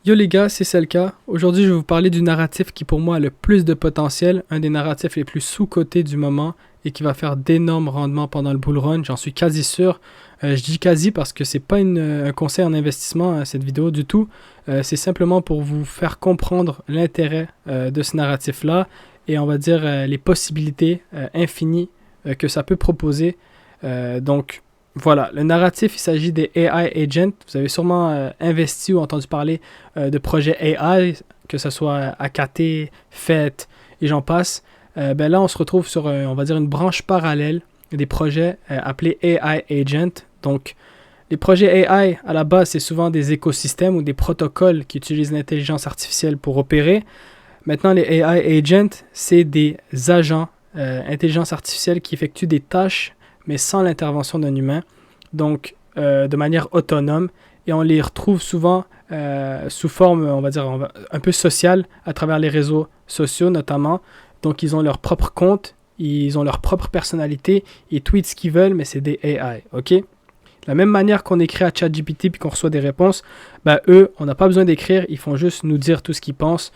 Yo les gars, c'est Selka. Aujourd'hui, je vais vous parler du narratif qui pour moi a le plus de potentiel, un des narratifs les plus sous-cotés du moment et qui va faire d'énormes rendements pendant le bull run, j'en suis quasi sûr. Je dis quasi parce que c'est pas un conseil en investissement, cette vidéo du tout. C'est simplement pour vous faire comprendre l'intérêt de ce narratif-là et on va dire les possibilités infinies que ça peut proposer. Donc voilà, le narratif, il s'agit des AI agents. Vous avez sûrement investi ou entendu parler de projets AI, que ce soit AKT, FET et j'en passe. Ben là, on se retrouve sur, on va dire, une branche parallèle des projets appelés AI agent. Donc, les projets AI, à la base, c'est souvent des écosystèmes ou des protocoles qui utilisent l'intelligence artificielle pour opérer. Maintenant, les AI agents, c'est des agents intelligence artificielle qui effectuent des tâches mais sans l'intervention d'un humain, donc de manière autonome, et on les retrouve souvent sous forme, on va dire, un peu sociale, à travers les réseaux sociaux notamment. Donc ils ont leur propre compte, ils ont leur propre personnalité, ils tweetent ce qu'ils veulent, mais c'est des AI, ok? De la même manière qu'on écrit à ChatGPT puis qu'on reçoit des réponses, ben eux, on n'a pas besoin d'écrire, ils font juste nous dire tout ce qu'ils pensent,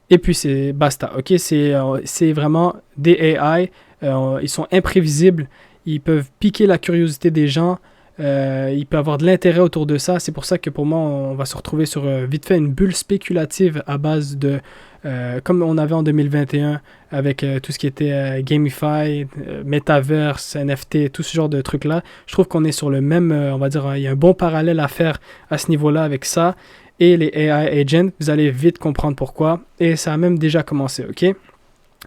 et puis c'est basta, ok? C'est vraiment des AI, ils sont imprévisibles, ils peuvent piquer la curiosité des gens, il peut y avoir de l'intérêt autour de ça. C'est pour ça que pour moi, on va se retrouver sur vite fait une bulle spéculative à base de, comme on avait en 2021 avec tout ce qui était Gamify, Metaverse, NFT, tout ce genre de trucs-là. Je trouve qu'on est sur le même, on va dire, il y a un bon parallèle à faire à ce niveau-là avec ça. Et les AI agents, vous allez vite comprendre pourquoi. Et ça a même déjà commencé, ok?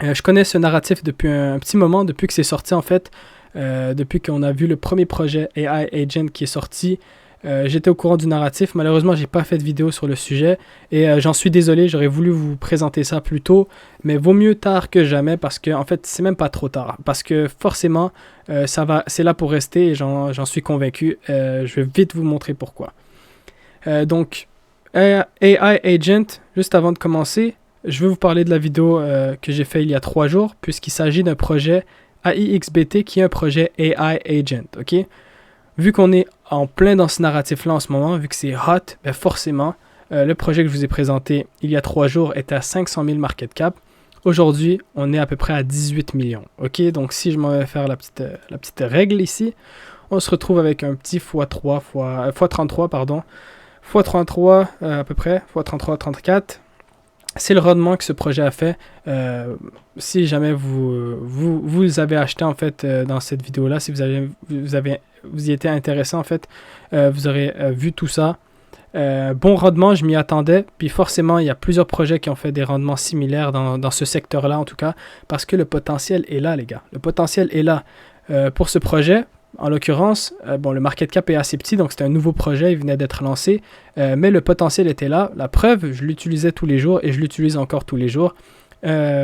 Je connais ce narratif depuis un petit moment, depuis que c'est sorti en fait. Depuis qu'on a vu le premier projet AI Agent qui est sorti, j'étais au courant du narratif. Malheureusement, j'ai pas fait de vidéo sur le sujet et j'en suis désolé. J'aurais voulu vous présenter ça plus tôt, mais vaut mieux tard que jamais parce que en fait, c'est même pas trop tard. Parce que forcément, c'est là pour rester et j'en suis convaincu. Je vais vite vous montrer pourquoi. Donc, AI Agent, juste avant de commencer, je vais vous parler de la vidéo que j'ai fait il y a 3 jours, puisqu'il s'agit d'un projet AIXBT qui est un projet AI Agent, ok? Vu qu'on est en plein dans ce narratif-là en ce moment, vu que c'est hot, ben forcément, le projet que je vous ai présenté il y a 3 jours était à 500 000 market cap. Aujourd'hui, on est à peu près à 18 millions, ok? Donc si je m'en vais faire la petite règle ici, on se retrouve avec un petit x3, x33, pardon, x33 à peu près, x33, 34. C'est le rendement que ce projet a fait. Si jamais vous avez acheté en fait dans cette vidéo-là, si vous y étiez intéressé en fait, vous aurez vu tout ça. Bon rendement, je m'y attendais. Puis forcément, il y a plusieurs projets qui ont fait des rendements similaires dans ce secteur-là en tout cas, parce que le potentiel est là, les gars. Le potentiel est là pour ce projet. En l'occurrence, bon, le market cap est assez petit, donc c'est un nouveau projet, il venait d'être lancé, mais le potentiel était là. La preuve, je l'utilisais tous les jours et je l'utilise encore tous les jours.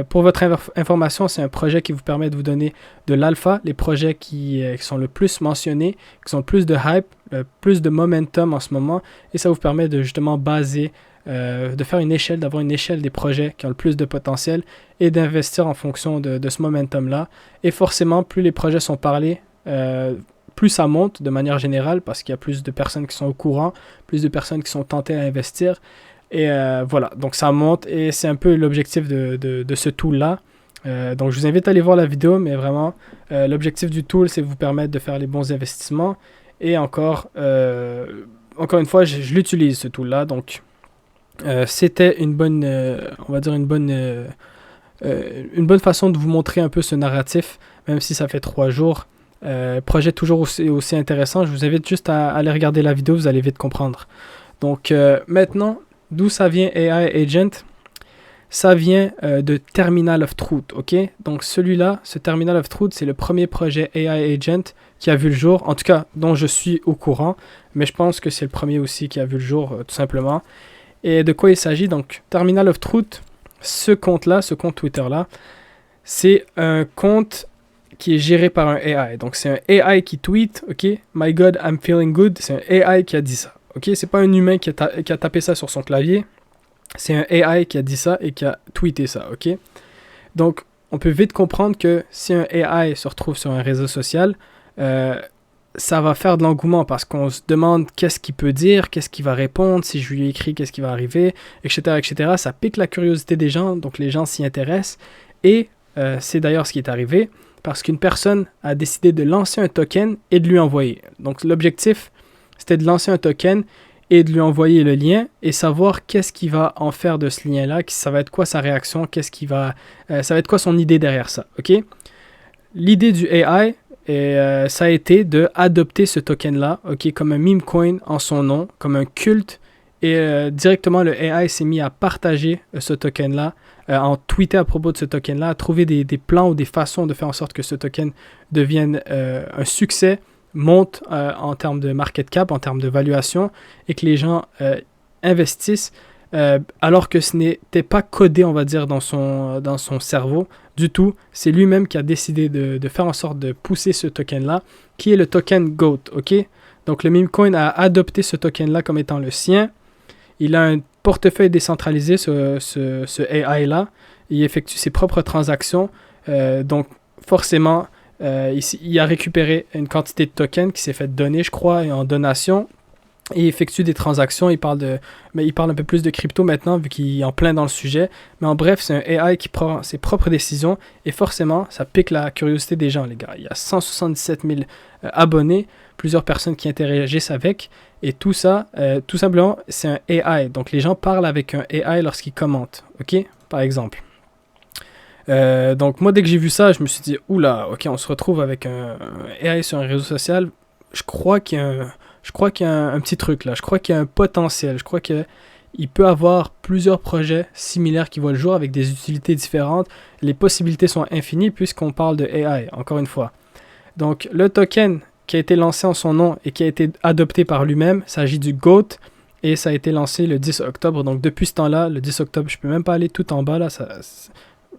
Pour votre information, c'est un projet qui vous permet de vous donner de l'alpha, les projets qui sont le plus mentionnés, qui sont le plus de hype, le plus de momentum en ce moment, et ça vous permet de justement baser, de faire une échelle, d'avoir une échelle des projets qui ont le plus de potentiel et d'investir en fonction de ce momentum-là. Et forcément, plus les projets sont parlés, plus ça monte de manière générale parce qu'il y a plus de personnes qui sont au courant, plus de personnes qui sont tentées à investir. Et voilà, donc ça monte et c'est un peu l'objectif de ce tool-là. Donc je vous invite à aller voir la vidéo, mais vraiment, l'objectif du tool, c'est de vous permettre de faire les bons investissements. Et encore une fois, je l'utilise ce tool-là. Donc c'était une bonne, on va dire une bonne façon de vous montrer un peu ce narratif, même si ça fait 3 jours. Projet toujours aussi intéressant. Je vous invite juste à aller regarder la vidéo, vous allez vite comprendre. Donc maintenant, d'où ça vient AI Agent? Ça vient de Terminal of Truth, ok? Donc celui-là, ce Terminal of Truth, c'est le premier projet AI Agent qui a vu le jour, en tout cas dont je suis au courant, mais je pense que c'est le premier aussi qui a vu le jour, tout simplement. Et de quoi il s'agit? Donc Terminal of Truth, ce compte-là, ce compte Twitter-là, c'est un compte qui est géré par un AI. Donc c'est un AI qui tweet, ok, My God, I'm feeling good. C'est un AI qui a dit ça, ok. C'est pas un humain qui a tapé ça sur son clavier. C'est un AI qui a dit ça et qui a tweeté ça, ok. Donc on peut vite comprendre que si un AI se retrouve sur un réseau social, ça va faire de l'engouement parce qu'on se demande qu'est-ce qu'il peut dire, qu'est-ce qu'il va répondre, si je lui écris, qu'est-ce qui va arriver, etc., etc. Ça pique la curiosité des gens, donc les gens s'y intéressent. Et c'est d'ailleurs ce qui est arrivé parce qu'une personne a décidé de lancer un token et de lui envoyer. Donc l'objectif, c'était de lancer un token et de lui envoyer le lien et savoir qu'est-ce qu'il va en faire de ce lien-là, ça va être quoi sa réaction, ça va être quoi son idée derrière ça, ok? L'idée du AI, ça a été de adopter ce token-là, ok, comme un meme coin en son nom, comme un culte, et directement le AI s'est mis à partager ce token-là, en tweeter à propos de ce token-là, à trouver des plans ou des façons de faire en sorte que ce token devienne un succès, monte en termes de market cap, en termes de valuation, et que les gens investissent, alors que ce n'était pas codé, on va dire, dans son cerveau du tout. C'est lui-même qui a décidé de faire en sorte de pousser ce token-là, qui est le token GOAT, ok? Donc le meme coin a adopté ce token-là comme étant le sien. Il a un portefeuille décentralisé, ce AI-là. Il effectue ses propres transactions. Donc forcément, il a récupéré une quantité de tokens qui s'est fait donner, je crois, en donation. Et il effectue des transactions. Mais il parle un peu plus de crypto maintenant, vu qu'il est en plein dans le sujet. Mais en bref, c'est un AI qui prend ses propres décisions. Et forcément, ça pique la curiosité des gens, les gars. Il y a 177 000 abonnés, plusieurs personnes qui interagissent avec. Et tout ça, tout simplement, c'est un AI. Donc les gens parlent avec un AI lorsqu'ils commentent. OK? Par exemple. Donc moi, dès que j'ai vu ça, je me suis dit, oula, ok, on se retrouve avec un AI sur un réseau social. Je crois qu'il y a un petit truc là. Je crois qu'il y a un potentiel. Je crois qu'il peut avoir plusieurs projets similaires qui voient le jour avec des utilités différentes. Les possibilités sont infinies puisqu'on parle de AI, encore une fois. Donc le token qui a été lancé en son nom et qui a été adopté par lui-même, il s'agit du GOAT et ça a été lancé le 10 octobre. Donc depuis ce temps-là, le 10 octobre, je peux même pas aller tout en bas là.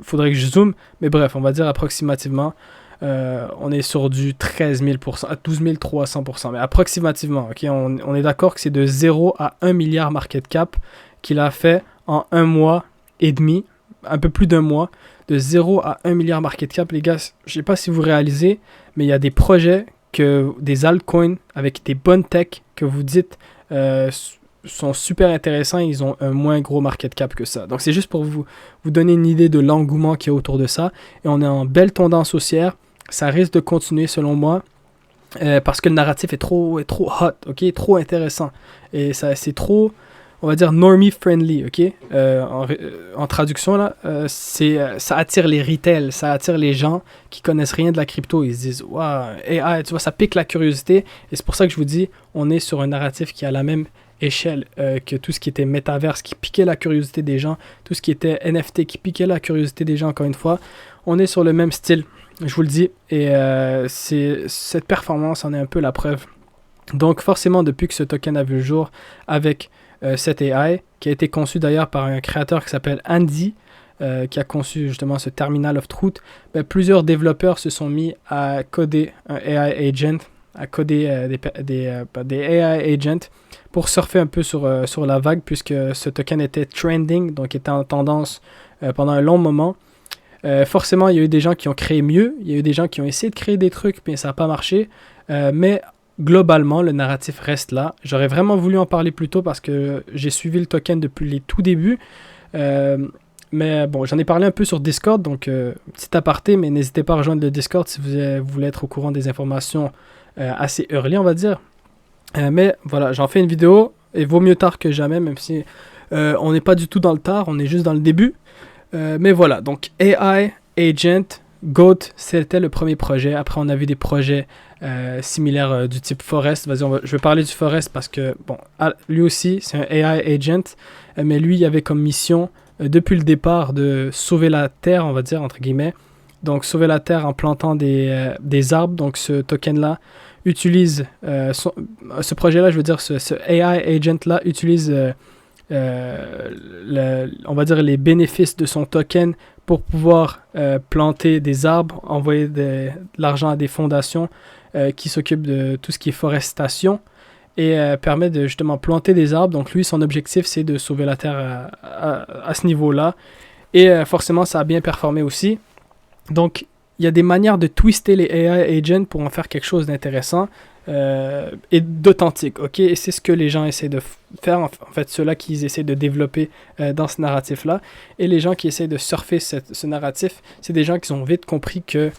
Faudrait que je zoome, mais bref, on va dire approximativement. On est sur du 13 000%, à 12 300%, mais approximativement, ok, on est d'accord que c'est de 0 à 1 milliard market cap qu'il a fait en un mois et demi, un peu plus d'un mois, de 0 à 1 milliard market cap, les gars, je sais pas si vous réalisez, mais il y a des projets, des altcoins avec des bonnes tech que vous dites sont super intéressants, ils ont un moins gros market cap que ça. Donc c'est juste pour vous donner une idée de l'engouement qu'il y a autour de ça, et on est en belle tendance haussière. Ça risque de continuer selon moi parce que le narratif est trop hot, ok, trop intéressant. Et c'est trop, on va dire, normie friendly, ok. En traduction, là, ça attire les retail, ça attire les gens qui connaissent rien de la crypto. Ils se disent, waouh, AI, tu vois, ça pique la curiosité. Et c'est pour ça que je vous dis, on est sur un narratif qui a la même échelle que tout ce qui était métaverse qui piquait la curiosité des gens, tout ce qui était NFT qui piquait la curiosité des gens, encore une fois. On est sur le même style. Je vous le dis, et cette performance en est un peu la preuve. Donc forcément, depuis que ce token a vu le jour avec cet AI, qui a été conçu d'ailleurs par un créateur qui s'appelle Andy, qui a conçu justement ce Terminal of Truth, plusieurs développeurs se sont mis à coder un AI agent, à coder des AI agents pour surfer un peu sur la vague, puisque ce token était trending, donc était en tendance pendant un long moment. Forcément, il y a eu des gens qui ont créé mieux, il y a eu des gens qui ont essayé de créer des trucs, mais ça n'a pas marché. Mais globalement, le narratif reste là. J'aurais vraiment voulu en parler plus tôt parce que j'ai suivi le token depuis les tout débuts. Mais bon, j'en ai parlé un peu sur Discord, donc petit aparté, mais n'hésitez pas à rejoindre le Discord si vous voulez être au courant des informations assez early, on va dire. Mais voilà, j'en fais une vidéo, et vaut mieux tard que jamais, même si on n'est pas du tout dans le tard, on est juste dans le début. Mais voilà, donc AI, Agent, GOAT, c'était le premier projet. Après, on a vu des projets similaires du type Forest. Vas-y, je vais parler du Forest parce que, bon, lui aussi, c'est un AI Agent, mais lui, il avait comme mission, depuis le départ, de sauver la Terre, on va dire, entre guillemets. Donc, sauver la Terre en plantant des arbres. Donc, ce token-là utilise, ce projet-là, je veux dire, ce AI Agent-là utilise... on va dire les bénéfices de son token pour pouvoir planter des arbres, envoyer de l'argent à des fondations qui s'occupent de tout ce qui est forestation et permet de justement planter des arbres. Donc lui, son objectif, c'est de sauver la Terre à ce niveau-là. Et forcément, ça a bien performé aussi. Donc, il y a des manières de twister les AI agents pour en faire quelque chose d'intéressant. et d'authentique, ok? Et c'est ce que les gens essaient de faire, en fait, ceux-là qu'ils essaient de développer dans ce narratif-là. Et les gens qui essaient de surfer ce narratif, c'est des gens qui ont vite compris que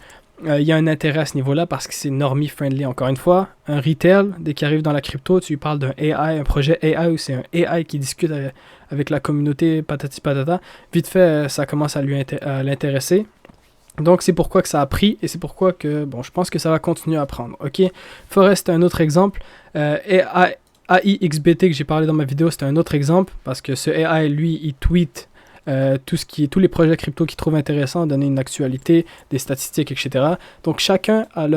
il y a un intérêt à ce niveau-là parce que c'est normie friendly. Encore une fois, un retail, dès qu'il arrive dans la crypto, tu lui parles d'un AI, un projet AI où c'est un AI qui discute avec la communauté, patati patata. Vite fait, ça commence à à l'intéresser. Donc c'est pourquoi que ça a pris et c'est pourquoi que, bon, je pense que ça va continuer à prendre. Ok, Forest, un autre exemple. AIXBT que j'ai parlé dans ma vidéo, c'est un autre exemple parce que ce AI, lui, il tweet tous les projets crypto qu'il trouve intéressants, donner une actualité, des statistiques, etc. Donc chacun a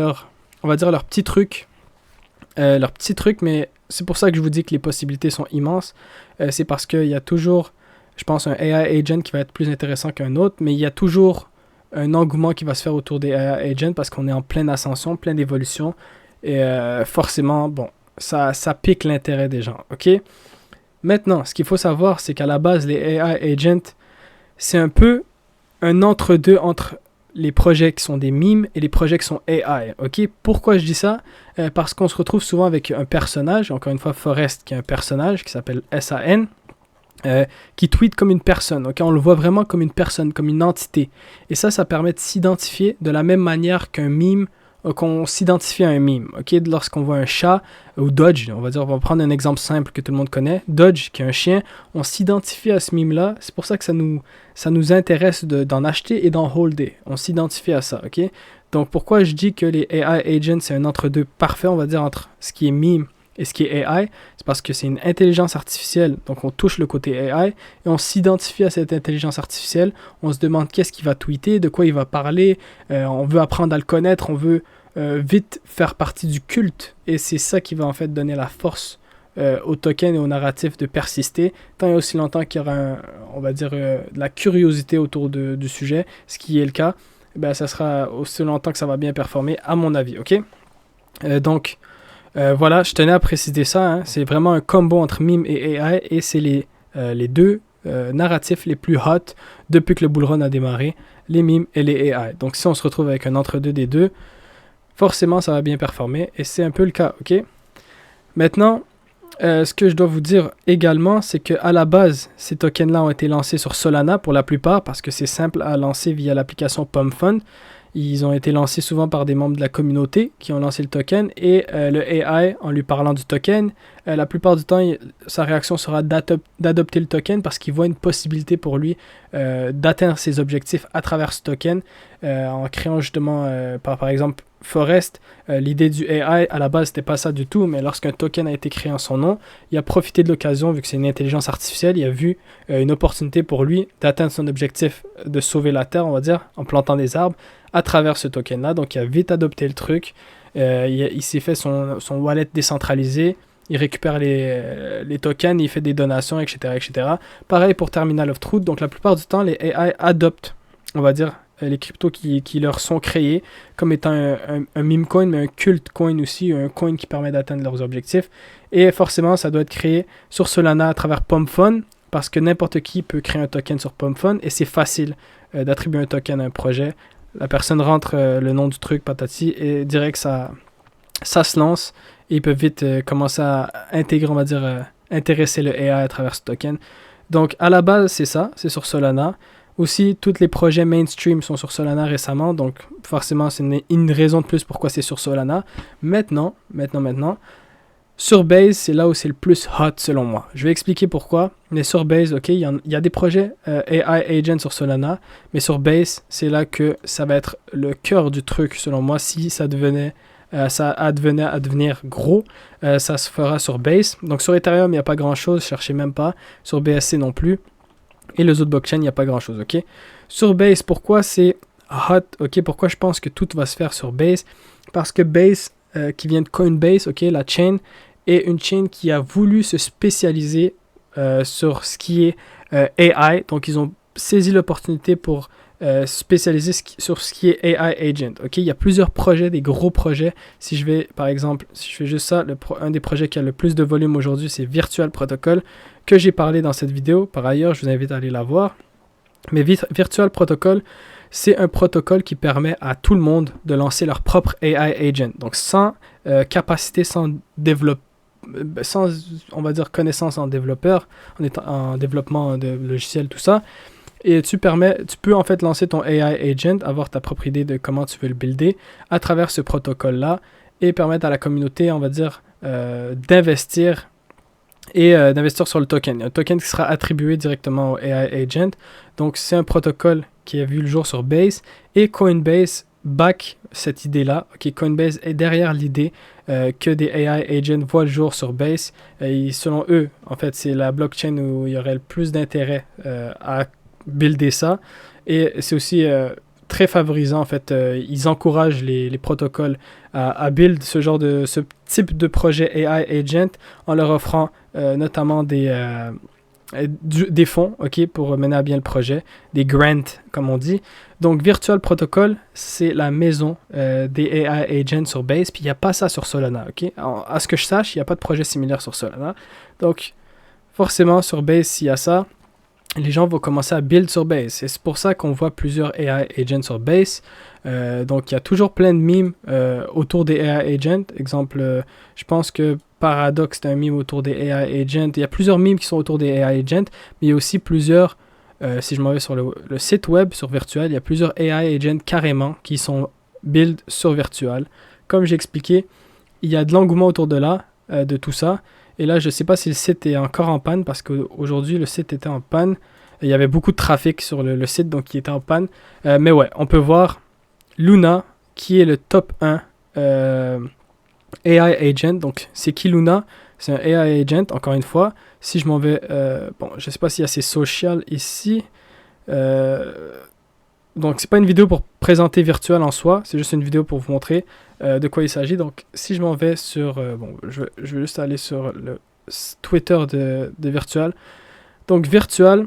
on va dire leur petit truc, mais c'est pour ça que je vous dis que les possibilités sont immenses. C'est parce qu'il y a toujours, je pense, un AI agent qui va être plus intéressant qu'un autre, mais il y a toujours un engouement qui va se faire autour des AI agents parce qu'on est en pleine ascension, pleine évolution, et forcément, bon, ça pique l'intérêt des gens, ok? Maintenant, ce qu'il faut savoir, c'est qu'à la base, les AI agents, c'est un peu un entre-deux entre les projets qui sont des mimes et les projets qui sont AI. Ok? Pourquoi je dis ça? Parce qu'on se retrouve souvent avec un personnage, encore une fois Forest qui est un personnage qui s'appelle SAN, qui tweet comme une personne. Okay? On le voit vraiment comme une personne, comme une entité. Et ça permet de s'identifier de la même manière qu'un mime, qu'on s'identifie à un mime. Okay? Lorsqu'on voit un chat ou Dodge, on va prendre un exemple simple que tout le monde connaît, Dodge qui est un chien, on s'identifie à ce mime-là. C'est pour ça que ça nous intéresse d'en acheter et d'en holder. On s'identifie à ça. Okay? Donc pourquoi je dis que les AI agents, c'est un entre-deux parfait, on va dire, entre ce qui est mime et ce qui est AI, c'est parce que c'est une intelligence artificielle, donc on touche le côté AI et on s'identifie à cette intelligence artificielle, on se demande qu'est-ce qu'il va tweeter, de quoi il va parler, on veut apprendre à le connaître, on veut vite faire partie du culte et c'est ça qui va en fait donner la force au token et au narratif de persister tant et aussi longtemps qu'il y aura on va dire de la curiosité autour du sujet, ce qui est le cas, ben, ça sera aussi longtemps que ça va bien performer à mon avis, ok? Donc voilà, je tenais à préciser ça, hein. C'est vraiment un combo entre mime et AI et c'est les deux narratifs les plus hot depuis que le bull run a démarré, les mimes et les AI. Donc si on se retrouve avec un entre-deux des deux, forcément ça va bien performer et c'est un peu le cas, ok? Maintenant, ce que je dois vous dire également, c'est qu'à la base, ces tokens-là ont été lancés sur Solana pour la plupart parce que c'est simple à lancer via l'application PumFund. Ils ont été lancés souvent par des membres de la communauté qui ont lancé le token et le AI, en lui parlant du token, la plupart du temps, sa réaction sera d'adopter le token parce qu'il voit une possibilité pour lui d'atteindre ses objectifs à travers ce token en créant justement, par exemple, Forest. L'idée du AI, à la base, c'était pas ça du tout, mais lorsqu'un token a été créé en son nom, il a profité de l'occasion, vu que c'est une intelligence artificielle, il a vu une opportunité pour lui d'atteindre son objectif de sauver la Terre, on va dire, en plantant des arbres à travers ce token-là. Donc, il a vite adopté le truc. Il s'est fait son wallet décentralisé. Il récupère les tokens, il fait des donations, etc., etc. Pareil pour Terminal of Truth. Donc, la plupart du temps, les AI adoptent, on va dire, les cryptos qui leur sont créés comme étant un meme coin, mais un cult coin aussi, un coin qui permet d'atteindre leurs objectifs. Et forcément, ça doit être créé sur Solana à travers PumFund, parce que n'importe qui peut créer un token sur PumFund, et c'est facile d'attribuer un token à un projet. La personne rentre le nom du truc, patati, et direct ça se lance, et ils peuvent vite commencer à intégrer, on va dire, intéresser le AI à travers ce token. Donc, à la base, c'est ça, c'est sur Solana. Aussi, tous les projets mainstream sont sur Solana récemment, donc forcément, c'est une raison de plus pourquoi c'est sur Solana. Maintenant, sur Base, c'est là où c'est le plus hot selon moi. Je vais expliquer pourquoi. Mais sur Base, ok, il y a des projets AI Agent sur Solana, mais sur Base, c'est là que ça va être le cœur du truc selon moi. Si ça advenait à devenir gros, ça se fera sur Base. Donc sur Ethereum, il n'y a pas grand-chose, cherchez même pas. Sur BSC non plus. Et les autres blockchains, il n'y a pas grand-chose, ok? Sur Base, pourquoi c'est hot, ok? Pourquoi je pense que tout va se faire sur Base? Parce que Base, qui vient de Coinbase, ok, la chain, est une chain qui a voulu se spécialiser sur ce qui est AI. Donc, ils ont saisi l'opportunité pour spécialiser sur ce qui est AI Agent. Ok, il y a plusieurs projets, des gros projets. Si je vais, par exemple, si je fais juste ça, un des projets qui a le plus de volume aujourd'hui, c'est Virtual Protocol, que j'ai parlé dans cette vidéo. Par ailleurs, je vous invite à aller la voir. Mais Virtual Protocol, c'est un protocole qui permet à tout le monde de lancer leur propre AI agent. Donc sans capacité, sans, on va dire, connaissance en développeur, en développement de logiciels, tout ça. Et tu peux en fait lancer ton AI agent, avoir ta propre idée de comment tu veux le builder à travers ce protocole-là et permettre à la communauté, on va dire, d'investir d'investir sur le token. Il y a un token qui sera attribué directement au AI agent. Donc, c'est un protocole qui a vu le jour sur Base et Coinbase back cette idée-là. Okay, Coinbase est derrière l'idée que des AI agents voient le jour sur Base. Et selon eux, en fait, c'est la blockchain où il y aurait le plus d'intérêt à builder ça. Et c'est aussi très favorisant. En fait, ils encouragent les protocoles à build ce type de projet AI agent en leur offrant notamment des fonds, ok, pour mener à bien le projet, des grants, comme on dit. Donc, Virtual Protocol, c'est la maison des AI agents sur Base, puis il n'y a pas ça sur Solana, ok. Alors, à ce que je sache, il n'y a pas de projet similaire sur Solana. Donc, forcément, sur Base, s'il y a ça, les gens vont commencer à build sur Base. Et c'est pour ça qu'on voit plusieurs AI agents sur Base. Donc, il y a toujours plein de memes autour des AI agents. Exemple, je pense que Paradox, c'est un meme autour des AI agents. Il y a plusieurs memes qui sont autour des AI agents, mais il y a aussi plusieurs, si je m'en vais sur le site web, sur Virtual, il y a plusieurs AI agents carrément qui sont build sur Virtual. Comme j'ai expliqué, il y a de l'engouement autour de tout ça. Et là, je ne sais pas si le site est encore en panne parce qu'aujourd'hui, le site était en panne. Il y avait beaucoup de trafic sur le site, donc il était en panne. Mais ouais, on peut voir Luna, qui est le top 1 AI agent. Donc, c'est qui Luna? C'est un AI agent, encore une fois. Si je m'en vais... bon, je ne sais pas s'il y a ces social ici. Donc, c'est pas une vidéo pour présenter Virtual en soi. C'est juste une vidéo pour vous montrer de quoi il s'agit. Donc, si je m'en vais sur... bon, je vais juste aller sur le Twitter de Virtual. Donc, Virtual,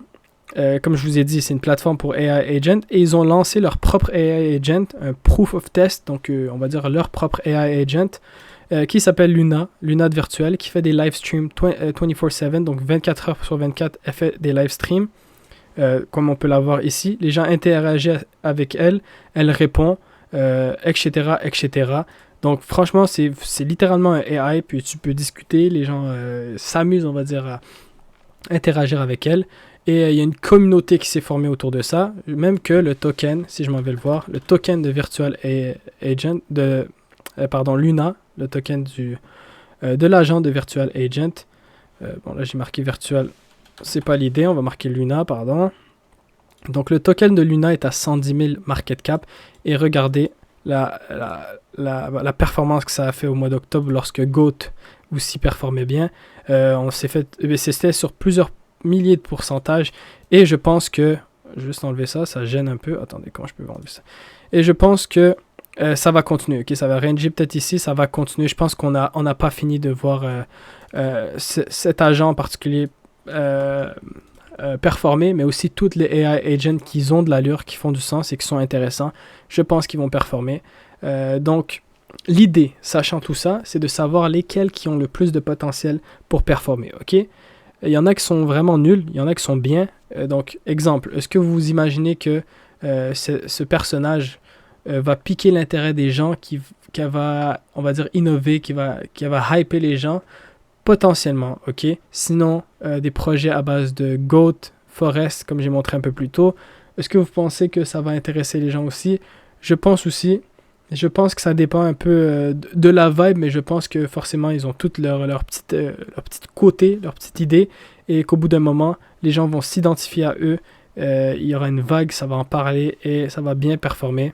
comme je vous ai dit, c'est une plateforme pour AI agent. Et ils ont lancé leur propre AI agent, un proof of test. Donc, on va dire leur propre AI agent. Qui s'appelle Luna de Virtual, qui fait des live streams 24/7, donc 24 heures sur 24, elle fait des live streams, comme on peut la voir ici. Les gens interagissent avec elle, elle répond, etc., etc. Donc franchement, c'est littéralement un AI, puis tu peux discuter, les gens s'amusent, on va dire, à interagir avec elle. Et il y a une communauté qui s'est formée autour de ça, même que le token, si je m'en vais le voir, le token de Virtual Agent, Luna, le token de l'agent de Virtual Agent. Bon, là, j'ai marqué Virtual. C'est pas l'idée. On va marquer Luna, pardon. Donc, le token de Luna est à 110 000 market cap. Et regardez la performance que ça a fait au mois d'octobre lorsque GOAT aussi performait bien. C'était sur plusieurs milliers de pourcentages. Et je pense que... Je vais juste enlever ça. Ça gêne un peu. Attendez, comment je peux enlever ça? Et je pense que ça va continuer, ok, ça va ranger peut-être ici, ça va continuer. Je pense qu'on n'a pas fini de voir cet agent en particulier performer, mais aussi toutes les AI agents qui ont de l'allure, qui font du sens et qui sont intéressants. Je pense qu'ils vont performer. Donc, l'idée, sachant tout ça, c'est de savoir lesquels qui ont le plus de potentiel pour performer, ok? Il y en a qui sont vraiment nuls, il y en a qui sont bien. Donc, exemple, est-ce que vous imaginez que ce personnage va piquer l'intérêt des gens, qui va, on va dire, innover, qui va hyper les gens, potentiellement, ok? Sinon, des projets à base de GOAT, Forest, comme j'ai montré un peu plus tôt, est-ce que vous pensez que ça va intéresser les gens aussi? Je pense aussi. Je pense que ça dépend un peu de la vibe, mais je pense que forcément, ils ont toutes leur petite côté, leur petite idée, et qu'au bout d'un moment, les gens vont s'identifier à eux. Il y aura une vague, ça va en parler, et ça va bien performer.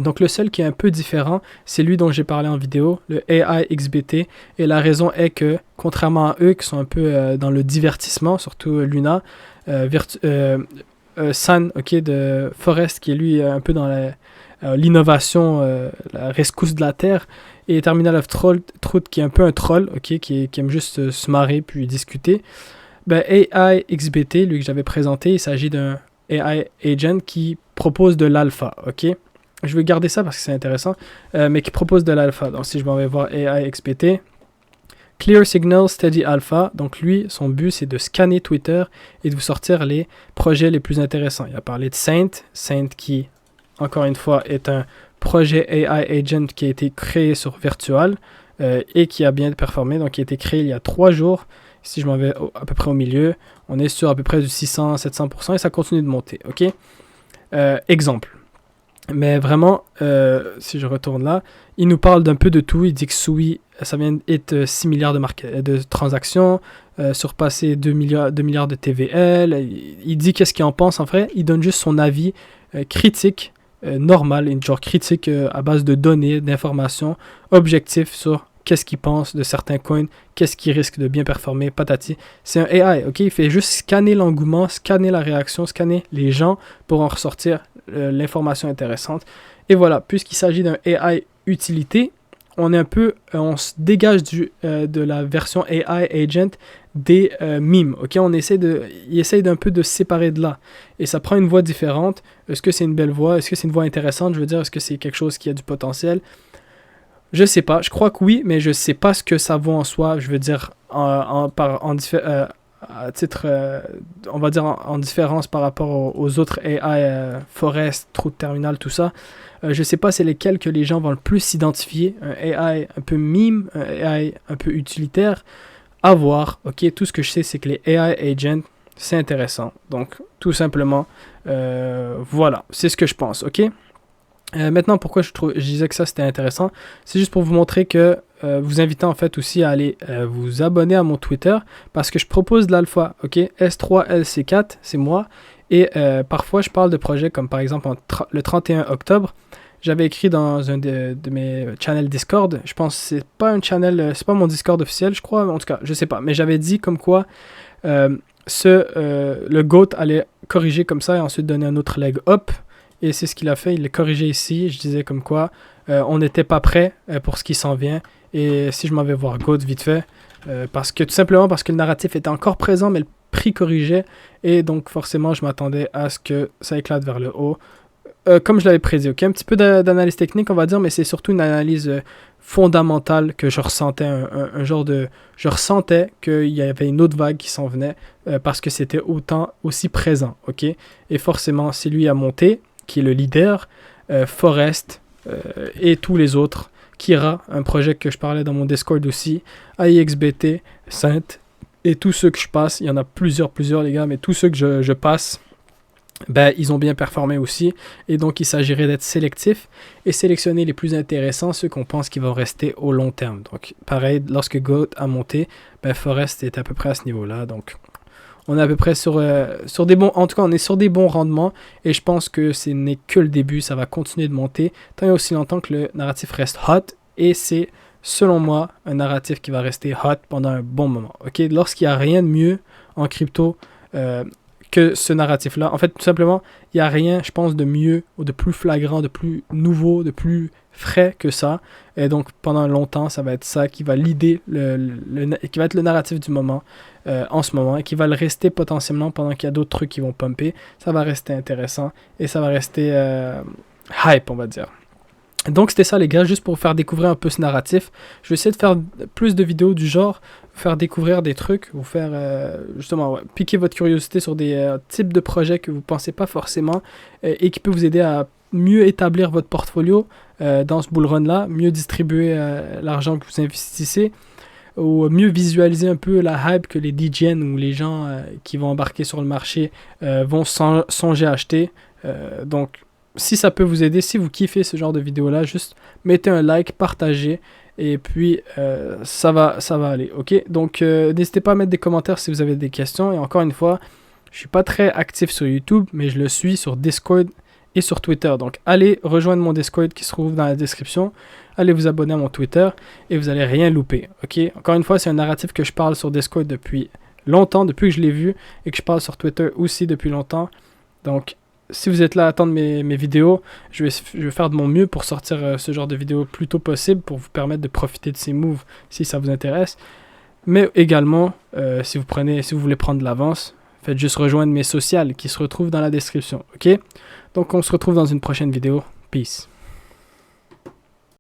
Donc le seul qui est un peu différent, c'est lui dont j'ai parlé en vidéo, le AI XBT. Et la raison est que, contrairement à eux qui sont un peu dans le divertissement, surtout Luna, San, ok, de Forest, qui est lui un peu dans l'innovation, la rescousse de la Terre, et Terminal of Truth, qui est un peu un troll, ok, qui aime juste se marrer puis discuter. Ben, AI XBT, lui que j'avais présenté, il s'agit d'un AI agent qui propose de l'alpha, ok. Je vais garder ça parce que c'est intéressant, mais qui propose de l'alpha. Donc, si je m'en vais voir AI XBT, Clear Signal Steady Alpha. Donc, lui, son but, c'est de scanner Twitter et de vous sortir les projets les plus intéressants. Il a parlé de Saint qui encore une fois, est un projet AI Agent qui a été créé sur Virtual et qui a bien performé. Donc, qui a été créé il y a 3 jours. Si je m'en vais à peu près au milieu, on est sur à peu près du 600-700% et ça continue de monter. OK? Exemple. Mais vraiment, si je retourne là, il nous parle d'un peu de tout. Il dit que Sui, ça vient d'être 6 milliards de transactions, surpasser 2 milliards de TVL. Il dit qu'est-ce qu'il en pense en vrai. Il donne juste son avis critique, normal, une genre critique à base de données, d'informations, objectif sur qu'est-ce qu'il pense de certains coins, qu'est-ce qui risque de bien performer, patati. C'est un AI, ok? Il fait juste scanner l'engouement, scanner la réaction, scanner les gens pour en ressortir l'information intéressante. Et voilà, puisqu'il s'agit d'un AI utilité, on se dégage de la version AI Agent des mimes, ok? Il essaye d'un peu de se séparer de là. Et ça prend une voix différente. Est-ce que c'est une belle voix? Est-ce que c'est une voix intéressante? Je veux dire, est-ce que c'est quelque chose qui a du potentiel? Je sais pas, je crois que oui, mais je sais pas ce que ça vaut en soi. Je veux dire, à titre, on va dire en différence par rapport aux autres AI, Forest, True Terminal, tout ça. Je sais pas c'est lesquels que les gens vont le plus s'identifier. Un AI un peu meme, un AI un peu utilitaire. À voir, ok. Tout ce que je sais, c'est que les AI agents, c'est intéressant. Donc, tout simplement, voilà, c'est ce que je pense, ok. Maintenant, pourquoi je disais que ça c'était intéressant, c'est juste pour vous montrer que vous invitez en fait aussi à aller vous abonner à mon Twitter parce que je propose de l'alpha, ok, S3LC4, c'est moi, et parfois je parle de projets comme par exemple le 31 octobre, j'avais écrit dans un de mes channels Discord, je pense que c'est pas un channel, c'est pas mon Discord officiel, je crois, en tout cas, je sais pas, mais j'avais dit comme quoi le GOAT allait corriger comme ça et ensuite donner un autre leg up. Et c'est ce qu'il a fait, il l'a corrigé ici. Je disais comme quoi on n'était pas prêt pour ce qui s'en vient. Et si je m'en vais voir GOAT vite fait, tout simplement parce que le narratif était encore présent, mais le prix corrigeait. Et donc forcément, je m'attendais à ce que ça éclate vers le haut. Comme je l'avais prédit, ok? Un petit peu d'analyse technique, on va dire, mais c'est surtout une analyse fondamentale que je ressentais, je ressentais qu'il y avait une autre vague qui s'en venait parce que c'était aussi présent, ok? Et forcément, si lui a monté, qui est le leader, Forest et tous les autres, Kira, un projet que je parlais dans mon Discord aussi, AIXBT, Saint, et tous ceux que je passe, il y en a plusieurs les gars, mais tous ceux que je passe, ben, ils ont bien performé aussi, et donc il s'agirait d'être sélectif et sélectionner les plus intéressants, ceux qu'on pense qui vont rester au long terme. Donc pareil, lorsque GOAT a monté, ben, Forest est à peu près à ce niveau-là, donc on est à peu près sur des bons, en tout cas on est sur des bons rendements, et je pense que ce n'est que le début, ça va continuer de monter, tant et aussi longtemps que le narratif reste hot, et c'est selon moi un narratif qui va rester hot pendant un bon moment. Ok, lorsqu'il n'y a rien de mieux en crypto, que ce narratif-là. En fait, tout simplement, il n'y a rien, je pense, de mieux ou de plus flagrant, de plus nouveau, de plus frais que ça. Et donc, pendant longtemps, ça va être ça qui va leader, qui va être le narratif du moment, en ce moment, et qui va le rester potentiellement pendant qu'il y a d'autres trucs qui vont pumper. Ça va rester intéressant et ça va rester hype, on va dire. Donc c'était ça les gars, juste pour vous faire découvrir un peu ce narratif. Je vais essayer de faire plus de vidéos du genre, vous faire découvrir des trucs, vous faire justement piquer votre curiosité sur des types de projets que vous ne pensez pas forcément et qui peut vous aider à mieux établir votre portfolio dans ce bull run là, mieux distribuer l'argent que vous investissez ou mieux visualiser un peu la hype que les DJs ou les gens qui vont embarquer sur le marché vont songer à acheter. Donc si ça peut vous aider, si vous kiffez ce genre de vidéo là, juste mettez un like, partagez et puis ça va aller, ok? Donc n'hésitez pas à mettre des commentaires si vous avez des questions, et encore une fois, je suis pas très actif sur YouTube, mais je le suis sur Discord et sur Twitter, donc allez rejoindre mon Discord qui se trouve dans la description, allez vous abonner à mon Twitter et vous allez rien louper, ok? Encore une fois, c'est un narratif que je parle sur Discord depuis longtemps, depuis que je l'ai vu, et que je parle sur Twitter aussi depuis longtemps, donc si vous êtes là à attendre mes vidéos, je vais faire de mon mieux pour sortir ce genre de vidéos le plus tôt possible pour vous permettre de profiter de ces moves si ça vous intéresse. Mais également, si vous voulez prendre de l'avance, faites juste rejoindre mes sociales qui se retrouvent dans la description. Ok? Donc on se retrouve dans une prochaine vidéo. Peace.